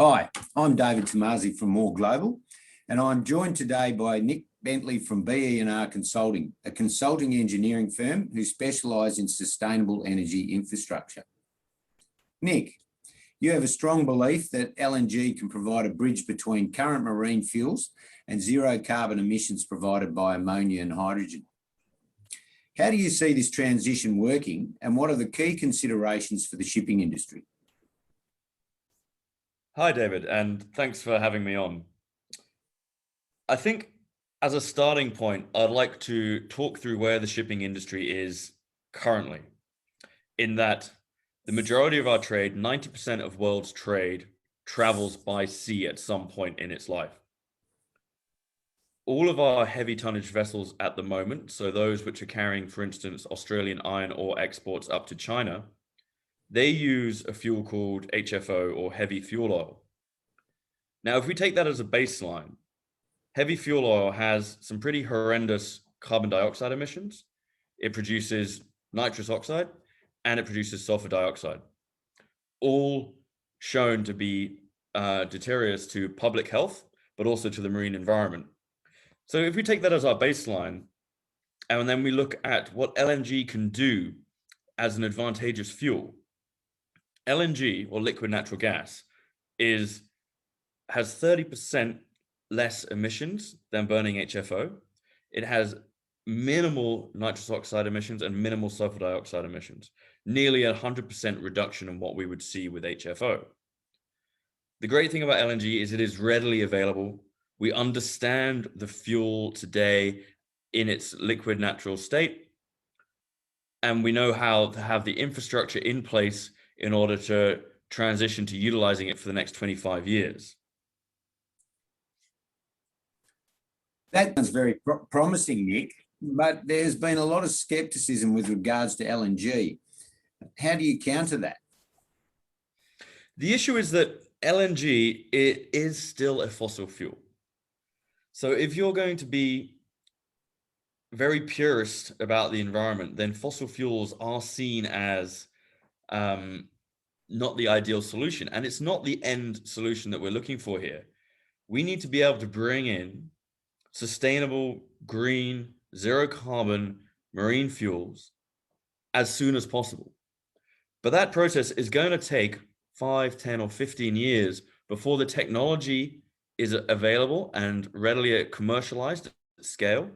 Hi, I'm David Tomasi from More Global, and I'm joined today by Nick Bentley from BE&R Consulting, a consulting engineering firm who specialise in sustainable energy infrastructure. Nick, you have a strong belief that LNG can provide a bridge between current marine fuels and zero carbon emissions provided by ammonia and hydrogen. How do you see this transition working, and what are the key considerations for the shipping industry? Hi, David, and thanks for having me on. I think as a starting point, I'd like to talk through where the shipping industry is currently, in that the majority of our trade, 90% of world's trade, travels by sea at some point in its life. All of our heavy tonnage vessels at the moment, so those which are carrying, for instance, Australian iron ore exports up to China, they use a fuel called HFO, or heavy fuel oil. Now, if we take that as a baseline, heavy fuel oil has some pretty horrendous carbon dioxide emissions. It produces nitrous oxide and it produces sulfur dioxide, all shown to be deleterious to public health, but also to the marine environment. So if we take that as our baseline, and then we look at what LNG can do as an advantageous fuel, LNG, or liquid natural gas, has 30% less emissions than burning HFO. It has minimal nitrous oxide emissions and minimal sulfur dioxide emissions, nearly 100% reduction in what we would see with HFO. The great thing about LNG is it is readily available. We understand the fuel today in its liquid natural state, and we know how to have the infrastructure in place in order to transition to utilizing it for the next 25 years. That sounds very promising, Nick, but there's been a lot of skepticism with regards to LNG. How do you counter that? The issue is that LNG, it is still a fossil fuel. So if you're going to be very purist about the environment, then fossil fuels are seen as not the ideal solution. And it's not the end solution that we're looking for here. We need to be able to bring in sustainable, green, zero carbon marine fuels as soon as possible. But that process is going to take 5, 10, or 15 years before the technology is available and readily commercialized at scale.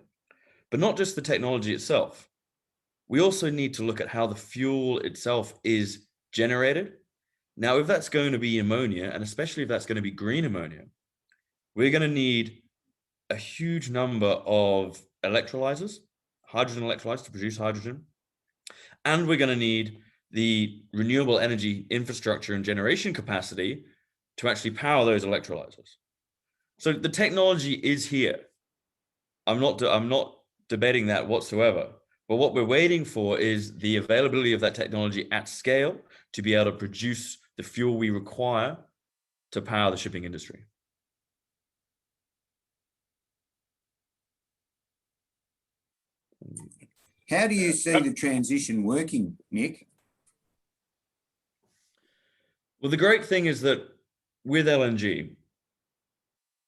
But not just the technology itself. We also need to look at how the fuel itself is generated. Now, if that's going to be ammonia, and especially if that's going to be green ammonia, we're going to need a huge number of electrolyzers, hydrogen electrolyzers to produce hydrogen. And we're going to need the renewable energy infrastructure and generation capacity to actually power those electrolyzers. So the technology is here. I'm not debating that whatsoever. But what we're waiting for is the availability of that technology at scale to be able to produce the fuel we require to power the shipping industry. How do you see the transition working, Nick? Well, the great thing is that with LNG,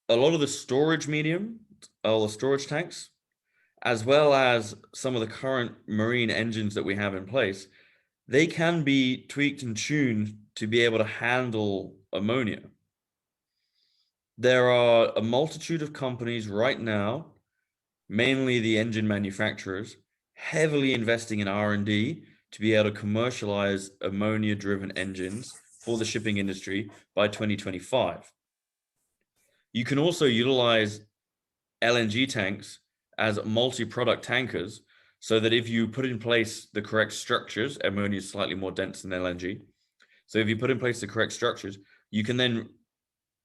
a lot of the storage medium, all the storage tanks, as well as some of the current marine engines that we have in place, they can be tweaked and tuned to be able to handle ammonia. There are a multitude of companies right now, mainly the engine manufacturers, heavily investing in R&D to be able to commercialize ammonia-driven engines for the shipping industry by 2025. You can also utilize LNG tanks as multi-product tankers, so that if you put in place the correct structures, ammonia is slightly more dense than LNG. So if you put in place the correct structures, you can then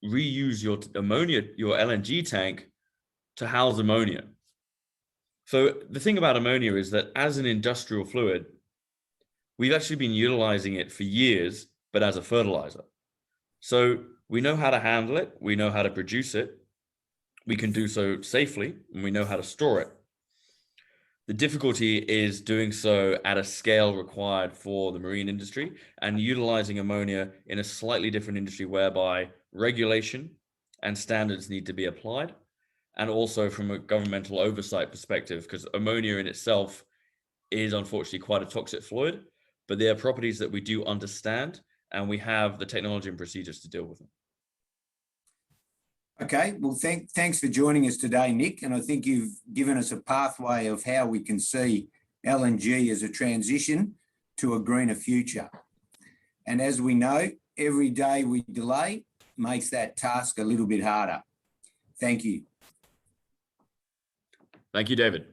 reuse your LNG tank to house ammonia. So the thing about ammonia is that as an industrial fluid, we've actually been utilizing it for years, but as a fertilizer. So we know how to handle it. We know how to produce it. We can do so safely, and we know how to store it. The difficulty is doing so at a scale required for the marine industry and utilizing ammonia in a slightly different industry whereby regulation and standards need to be applied. And also from a governmental oversight perspective, because ammonia in itself is unfortunately quite a toxic fluid, but there are properties that we do understand and we have the technology and procedures to deal with them. Okay, well, thanks for joining us today, Nick. And I think you've given us a pathway of how we can see LNG as a transition to a greener future. And as we know, every day we delay makes that task a little bit harder. Thank you. Thank you, David.